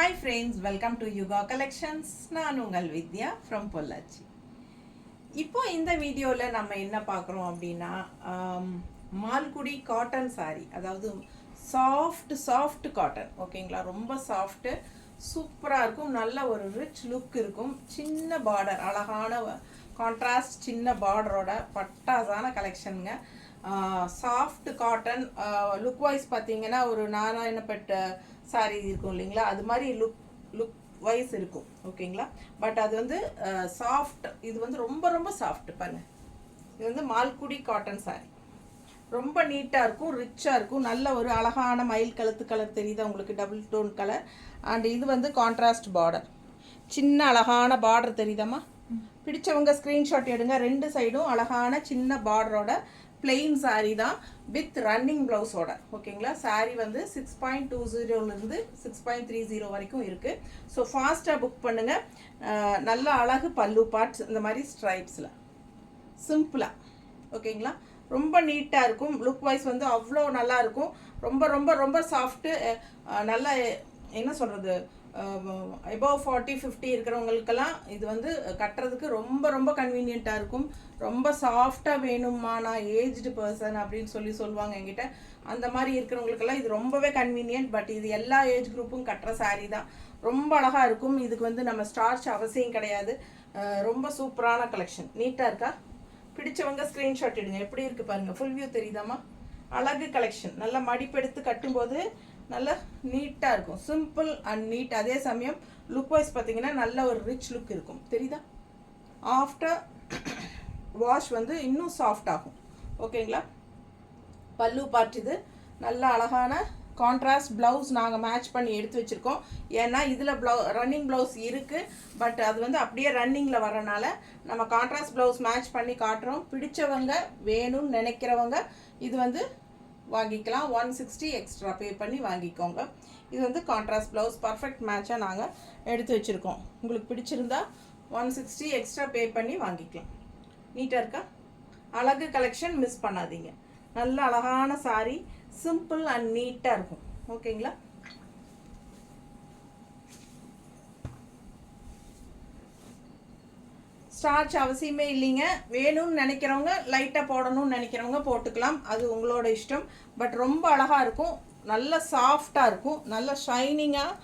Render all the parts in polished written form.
Hi friends, welcome to Yuga Collections. நான் உங்கள் வித்யா from Pollachi. இப்போ இந்த வீடியோவில் நம்ம என்ன பார்க்குறோம் அப்படின்னா மால்குடி காட்டன் சாரி, அதாவது சாஃப்ட் காட்டன். ஓகேங்களா, ரொம்ப சாஃப்ட்டு, சூப்பராக இருக்கும். நல்ல ஒரு ரிச் லுக் இருக்கும். சின்ன பார்டர், அழகான கான்ட்ராஸ்ட் சின்ன பார்டரோட பட்டாசான கலெக்ஷனுங்க. சாஃப்ட் காட்டன் லுக் வைஸ் பார்த்தீங்கன்னா ஒரு நாராயணப்பட்ட சாரி இருக்கும் இல்லைங்களா, அது மாதிரி லுக் வைஸ் இருக்கும். ஓகேங்களா, பட் அது வந்து சாஃப்ட். இது வந்து ரொம்ப ரொம்ப சாஃப்ட். பாருங்க, இது வந்து மால்குடி காட்டன் சாரி. ரொம்ப நீட்டாக இருக்கும், ரிச்சாக இருக்கும். நல்ல ஒரு அழகான மயில் கழுத்து கலர் தெரியுது உங்களுக்கு, டபுள் டோன் கலர். அண்ட் இது வந்து கான்ட்ராஸ்ட் பார்டர், சின்ன அழகான பார்டர் தெரியுதாம்மா. பிடிச்சவங்க ஸ்க்ரீன்ஷாட் எடுங்க. ரெண்டு சைடும் அழகான சின்ன பார்டரோட பிளெயின் சாரீ தான் வித் ரன்னிங் ப்ளவுஸோட. ஓகேங்களா, சாரீ வந்து 6.20லேருந்து 6.30 வரைக்கும் இருக்குது. ஸோ ஃபாஸ்ட்டாக புக் பண்ணுங்கள். நல்ல அழகு பல்லு பார்ட்ஸ் இந்த மாதிரி ஸ்ட்ரைப்ஸில் சிம்பிளாக. ஓகேங்களா, ரொம்ப நீட்டாக இருக்கும். லுக் வைஸ் வந்து அவ்வளோ நல்லா இருக்கும். ரொம்ப ரொம்ப ரொம்ப சாஃப்ட்டு. நல்ல என்ன சொல்கிறது, எபோவ் 40-50 இருக்கிறவங்களுக்கெல்லாம் இது வந்து கட்டுறதுக்கு ரொம்ப ரொம்ப கன்வீனியண்ட்டாக இருக்கும். ரொம்ப சாஃப்டாக வேணுமா, நான் ஏஜ்டு பர்சன் அப்படின்னு சொல்லுவாங்க என்கிட்ட. அந்த மாதிரி இருக்கிறவங்களுக்கெல்லாம் இது ரொம்பவே கன்வீனியன்ட். பட் இது எல்லா ஏஜ் குரூப்பும் கட்டுற சாரீ தான். ரொம்ப அழகாக இருக்கும். இதுக்கு வந்து நம்ம ஸ்டார்ச் அவசியம் கிடையாது. ரொம்ப சூப்பரான கலெக்ஷன். நீட்டாக இருக்கா? பிடிச்சவங்க ஸ்க்ரீன்ஷாட் எடுங்க. எப்படி இருக்குது பாருங்கள், ஃபுல் வியூ தெரியுதாம்மா. அழகு கலெக்ஷன். நல்லா மடிப்பெடுத்து கட்டும்போது நல்லா நீட்டாக இருக்கும். Simple and neat. அதே சமயம் லுக் வைஸ் பார்த்தீங்கன்னா நல்ல ஒரு ரிச் லுக் இருக்கும். தெரியுதா? ஆஃப்டர் வாஷ் வந்து இன்னும் சாஃப்ட் ஆகும். ஓகேங்களா, பல்லு பார்ட் இது. நல்ல அழகான கான்ட்ராஸ்ட் ப்ளவுஸ் நாங்கள் மேட்ச் பண்ணி எடுத்து வச்சுருக்கோம். ஏன்னா இதில் ரன்னிங் ப்ளவுஸ் இருக்குது, பட் அது வந்து அப்படியே ரன்னிங்கில் வரனால நம்ம கான்ட்ராஸ்ட் ப்ளவுஸ் மேட்ச் பண்ணி காட்டுறோம். பிடிச்சவங்க வேணும்னு நினைக்கிறவங்க இது வந்து வாங்கிக்கலாம். 160 எக்ஸ்ட்ரா பே பண்ணி வாங்கிக்கோங்க. இது வந்து கான்ட்ராஸ்ட் ப்ளவுஸ் பர்ஃபெக்ட் மேட்சாக நாங்கள் எடுத்து வச்சுருக்கோம். உங்களுக்கு பிடிச்சிருந்தா 160 எக்ஸ்ட்ரா பே பண்ணி வாங்கிக்கலாம். நீட்டாக இருக்கா? அழகு கலெக்ஷன், மிஸ் பண்ணாதீங்க. நல்ல அழகான சாரீ, சிம்பிள் அண்ட் நீட்டாக இருக்கும். ஓகேங்களா, ஸ்டார்ச் அவசியமே இல்லைங்க. வேணும்னு நினைக்கிறவங்க லைட்டாக போடணும்னு நினைக்கிறவங்க போட்டுக்கலாம், அது உங்களோட இஷ்டம். பட் ரொம்ப அழகாக இருக்கும், நல்ல சாஃப்டாக இருக்கும், நல்ல ஷைனிங்காக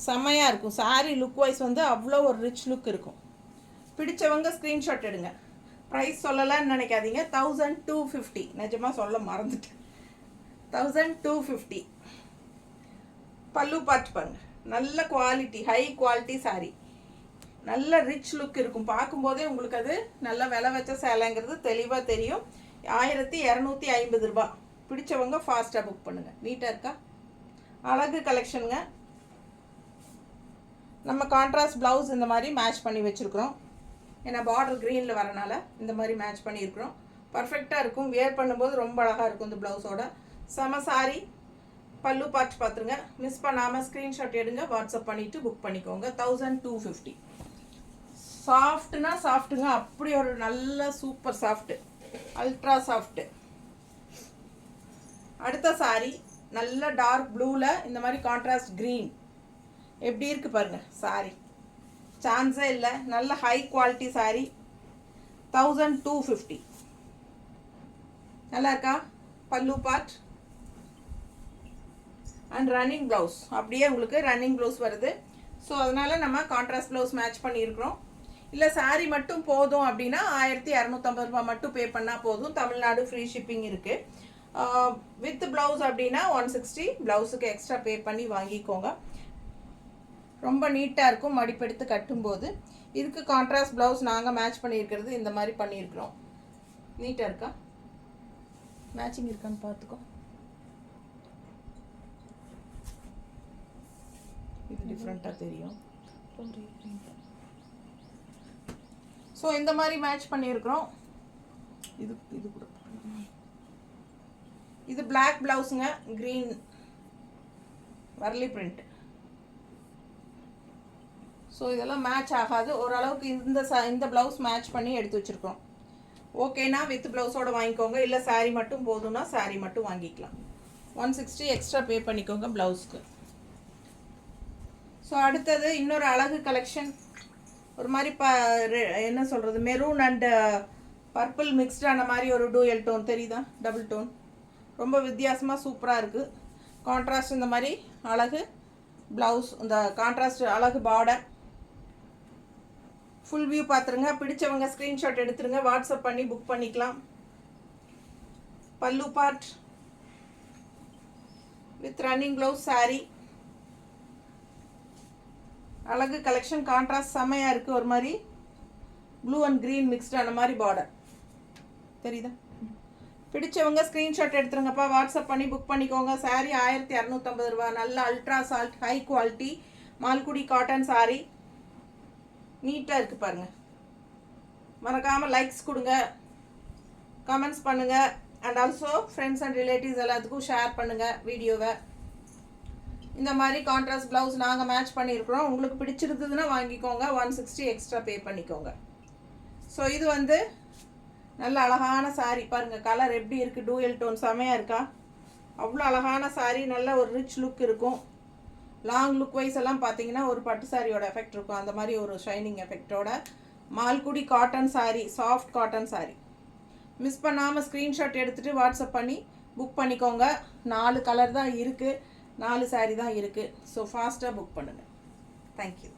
செமையாக இருக்கும். சாரீ லுக் வைஸ் வந்து அவ்வளோ ஒரு ரிச் லுக் இருக்கும். பிடிச்சவங்க ஸ்க்ரீன்ஷாட் எடுங்க. ப்ரைஸ் சொல்லலான்னு நினைக்காதீங்க. 1250. நிஜமாக சொல்ல மறந்துட்டேன். 1250. பல்லு பார்த்து பாருங்க, நல்ல குவாலிட்டி, ஹை குவாலிட்டி சாரீ. நல்ல ரிச் லுக் இருக்கும். பார்க்கும்போதே உங்களுக்கு அது நல்ல விலை வச்ச சேலைங்கிறது தெளிவாக தெரியும். 1250 ரூபா. பிடிச்சவங்க ஃபாஸ்ட்டாக புக் பண்ணுங்கள். நீட்டாக இருக்கா? அழகு கலெக்ஷனுங்க. நம்ம கான்ட்ராஸ்ட் ப்ளவுஸ் இந்த மாதிரி மேட்ச் பண்ணி வச்சுருக்குறோம். ஏன்னா பார்டர் க்ரீனில் வரனால இந்த மாதிரி மேட்ச் பண்ணியிருக்கிறோம். பர்ஃபெக்டாக இருக்கும். வியர் பண்ணும்போது ரொம்ப அழகாக இருக்கும் இந்த ப்ளவுஸோட. செம சாரி. பல்லு பார்த்து பார்த்துருங்க. மிஸ் பண்ணாமல் ஸ்க்ரீன்ஷாட் எடுங்க, வாட்ஸ்அப் பண்ணிவிட்டு புக் பண்ணிக்கோங்க. 1250. சாஃப்ட்னா சாஃப்ட்டுங்க, அப்படி ஒரு நல்ல சூப்பர் சாஃப்ட்டு, அல்ட்ரா சாஃப்ட்டு. அடுத்த சாரி நல்ல டார்க் ப்ளூவில் இந்த மாதிரி கான்ட்ராஸ்ட் க்ரீன். எப்படி இருக்குது பாருங்கள் சாரி, சான்ஸே இல்லை. நல்ல ஹை குவாலிட்டி சாரி. 1250. நல்லா இருக்கா? பல்லு பார்ட் அண்ட் ரன்னிங் ப்ளவுஸ். அப்படியே உங்களுக்கு ரன்னிங் ப்ளவுஸ் வருது. ஸோ அதனால் நம்ம கான்ட்ராஸ்ட் ப்ளவுஸ் மேட்ச் பண்ணியிருக்கிறோம். இல்லை சாரீ மட்டும் போதும் அப்படின்னா 1250 ரூபா மட்டும் பே பண்ணால் போதும். தமிழ்நாடு ஃப்ரீ ஷிப்பிங் இருக்குது. வித் ப்ளவுஸ் அப்படின்னா 160. ப்ளவுஸுக்கு எக்ஸ்ட்ரா பே பண்ணி வாங்கிக்கோங்க. ரொம்ப நீட்டாக இருக்கும் மடிப்பெடுத்து கட்டும்போது. இதுக்கு கான்ட்ராஸ்ட் ப்ளவுஸ் நாங்கள் மேட்ச் பண்ணியிருக்கிறது இந்த மாதிரி பண்ணியிருக்கிறோம். நீட்டாக இருக்கா? மேட்சிங் இருக்கான்னு பார்த்துக்கோ. இது டிஃப்ரெண்ட்டாக தெரியும். ஸோ இந்த மாதிரி மேட்ச் பண்ணியிருக்கிறோம். இது கூட இது பிளாக் ப்ளவுஸுங்க, க்ரீன் வரலி பிரிண்ட். ஸோ இதெல்லாம் மேட்ச் ஆகாது. ஓரளவுக்கு இந்த ப்ளவுஸ் மேட்ச் பண்ணி எடுத்து வச்சுருக்கோம். ஓகேனா வித் ப்ளவுஸோடு வாங்கிக்கோங்க. இல்லை சாரீ மட்டும் போதும்னா சாரீ மட்டும் வாங்கிக்கலாம். 160 எக்ஸ்ட்ரா பே பண்ணிக்கோங்க ப்ளவுஸ்க்கு. ஸோ அடுத்தது இன்னொரு அழகு கலெக்ஷன். ஒரு மாதிரி என்ன சொல்கிறது, மெரூன் அண்டு பர்பிள் மிக்ஸ்டான மாதிரி ஒரு டூயல் டோன் தெரியுதா, டபுள் டோன். ரொம்ப வித்தியாசமாக சூப்பராக இருக்குது. கான்ட்ராஸ்ட் இந்த மாதிரி அழகு ப்ளவுஸ், இந்த கான்ட்ராஸ்ட் அழகு பார்டர். ஃபுல் வியூ பார்த்துருங்க. பிடிச்சவங்க ஸ்க்ரீன்ஷாட் எடுத்துருங்க, வாட்ஸ்அப் பண்ணி புக் பண்ணிக்கலாம். பல்லு part with running blouse sari. அழகு கலெக்ஷன். கான்ட்ராஸ்ட் செம்மையாக இருக்குது. ஒரு மாதிரி ப்ளூ அண்ட் க்ரீன் மிக்ஸ்டான மாதிரி பார்டர் தெரியுதா. பிடிச்சவங்க ஸ்க்ரீன்ஷாட் எடுத்துருங்கப்பா, வாட்ஸ்அப் பண்ணி புக் பண்ணிக்கோங்க. சாரீ 1250 ரூபா. நல்ல ultra salt high quality Malgudi cotton sari. நீட்டாக இருக்குது பாருங்கள். மறக்காமல் லைக்ஸ் கொடுங்க, கமெண்ட்ஸ் பண்ணுங்கள். And also friends and relatives எல்லாத்துக்கும் ஷேர் பண்ணுங்கள் வீடியோவை. இந்த மாதிரி கான்ட்ராஸ்ட் ப்ளவுஸ் நாங்கள் மேட்ச் பண்ணியிருக்கிறோம். உங்களுக்கு பிடிச்சிருந்ததுன்னா வாங்கிக்கோங்க. 160 எக்ஸ்ட்ரா பே பண்ணிக்கோங்க. ஸோ இது வந்து நல்ல அழகான சாரீ பாருங்கள். கலர் எப்படி இருக்குது, டூயல் டோன் செமையாக இருக்கா. அவ்வளோ அழகான சாரீ. நல்ல ஒரு ரிச் லுக் இருக்கும். லாங் லுக் வைஸ் எல்லாம் பார்த்தீங்கன்னா ஒரு பட்டு சாரியோட எஃபெக்ட் இருக்கும். அந்த மாதிரி ஒரு ஷைனிங் எஃபெக்டோட Malgudi cotton sari, soft cotton sari. Miss பண்ணாமல் ஸ்க்ரீன்ஷாட் எடுத்துகிட்டு வாட்ஸ்அப் பண்ணி புக் பண்ணிக்கோங்க. 4 கலர் தான் இருக்குது, 4 சாரீ தான் இருக்குது. ஸோ ஃபாஸ்ட்டாக புக் பண்ணுங்கள். தேங்க்யூ.